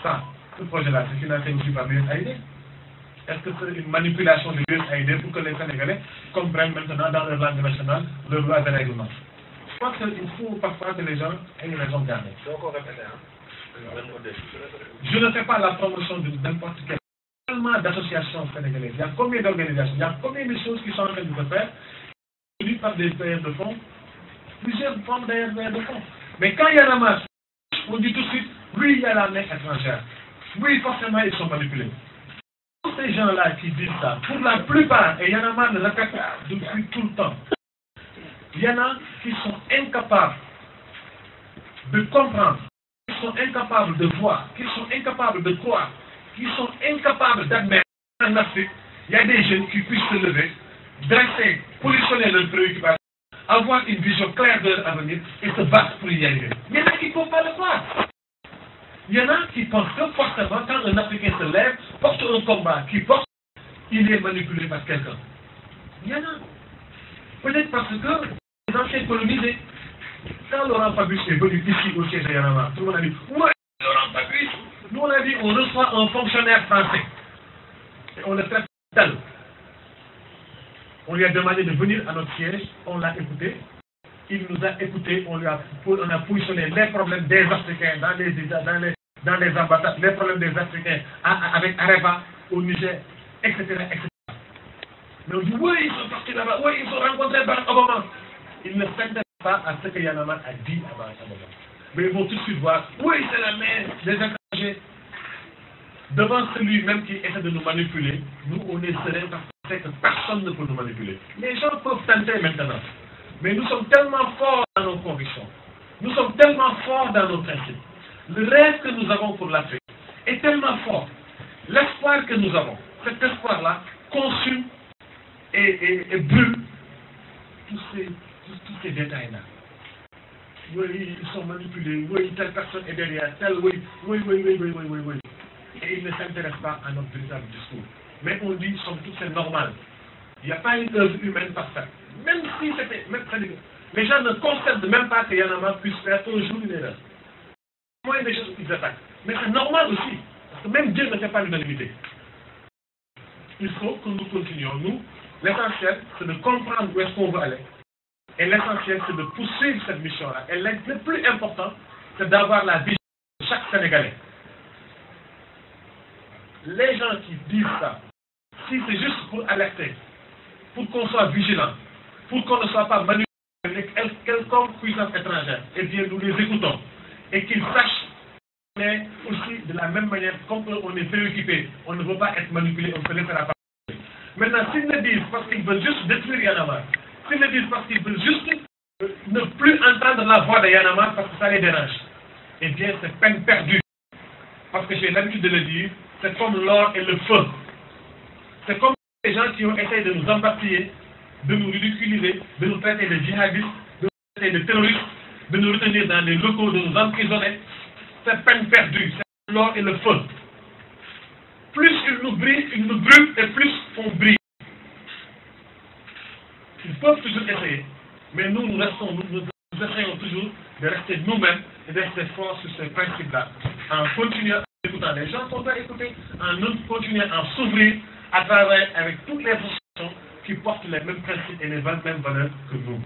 ça, ce projet-là, c'est financé aussi par l'USAID? Est-ce que c'est une manipulation de l'USAID pour que les Sénégalais comprennent maintenant dans leur langue nationale le loi de règlement? Je pense qu'il faut parfois que les gens aient une raison de garder. Je ne fais pas la promotion de n'importe quelle. Tellement d'associations sénégalaises. Il y a combien d'organisations? Il y a combien de choses qui sont en train de se faire par des bailleurs de fonds? Plusieurs formes d'ailleurs de fonds. Mais quand il y a la masse, on dit tout de suite, oui, il y a la main étrangère. Oui, forcément, ils sont manipulés. Tous ces gens-là qui disent ça, pour la plupart, et il y en a marre de répéter depuis tout le temps, il y en a qui sont incapables de comprendre, qui sont incapables de voir, qui sont incapables de croire, qui sont incapables d'admettre en Afrique, il y a des jeunes qui puissent se lever, dresser, positionner leurs préoccupations, avoir une vision claire de leur avenir et se battre pour y arriver. Il y en a qui ne peuvent pas le faire. Il y en a qui pensent que forcément, quand un Africain se lève, porte un combat, qui porte, il est manipulé par quelqu'un. Il y en a. Peut-être parce que les anciens colonisés, quand Laurent Fabius est venu ici au siège de Yanama, tout le monde a dit, ouais, Laurent Fabius, nous on a dit, on reçoit un fonctionnaire français. Et on le traite tel. On lui a demandé de venir à notre siège, on l'a écouté. Il nous a écoutés, on a positionné les problèmes des Africains dans les ambassades, les problèmes des Africains avec Areva, au Niger, etc., etc. Mais on dit, oui, ils sont partis là-bas, oui, ils ont rencontré Barack Obama. Ils ne s'intéressent pas à ce que Yanama a dit à Barack Obama. Mais ils vont tout de suite voir, oui, c'est la main des étrangers. Devant celui-même qui essaie de nous manipuler, nous, on est serein parce qu'on sait que personne ne peut nous manipuler. Les gens peuvent tenter maintenant. Mais nous sommes tellement forts dans nos convictions. Nous sommes tellement forts dans nos principes. Le rêve que nous avons pour l'Afrique est tellement fort. L'espoir que nous avons, cet espoir-là, consume et brûle tous ces détails-là. Oui, ils sont manipulés. Oui, telle personne est derrière. Telle, oui. Et ils ne s'intéressent pas à notre véritable discours. Mais on dit, somme toute, c'est normal. Il n'y a pas une œuvre humaine parfaite. Même si c'était... Les gens ne constatent même pas que Yanama puisse faire un jour une erreur. Moi, il y a des choses qu'ils attaquent. Mais c'est normal aussi. Parce que même Dieu ne fait pas l'unanimité. Il faut que nous continuions. Nous, l'essentiel, c'est de comprendre où est-ce qu'on veut aller. Et l'essentiel, c'est de poursuivre cette mission-là. Et le plus important, c'est d'avoir la vision de chaque Sénégalais. Les gens qui disent ça, si c'est juste pour alerter, pour qu'on soit vigilant, pour qu'on ne soit pas manipulé avec quelconque puissance étrangère, eh bien nous les écoutons. Et qu'ils sachent qu'on est aussi de la même manière, comme on est préoccupé, on ne veut pas être manipulé, on ne se laissera pas manipulé. Maintenant, s'ils le disent parce qu'ils veulent juste détruire Yanama, s'ils le disent parce qu'ils veulent juste ne plus entendre la voix de Yanama parce que ça les dérange, eh bien c'est peine perdue. Parce que j'ai l'habitude de le dire, c'est comme l'or et le feu. C'est comme les gens qui ont essayé de nous embastiller, de nous ridiculiser, de nous traiter de djihadistes, de nous traiter de terroristes, de nous retenir dans les locaux, de nous emprisonner. C'est peine perdue, c'est l'or et le feu. Plus ils nous brûlent et plus on brille. Ils peuvent toujours essayer, mais nous essayons toujours de rester nous-mêmes et de rester forts sur ces principes-là, en continuant à écouter les gens qu'on doit écouter, en continuant à s'ouvrir à travers avec toutes les associations qui portent les mêmes principes et les mêmes valeurs que nous.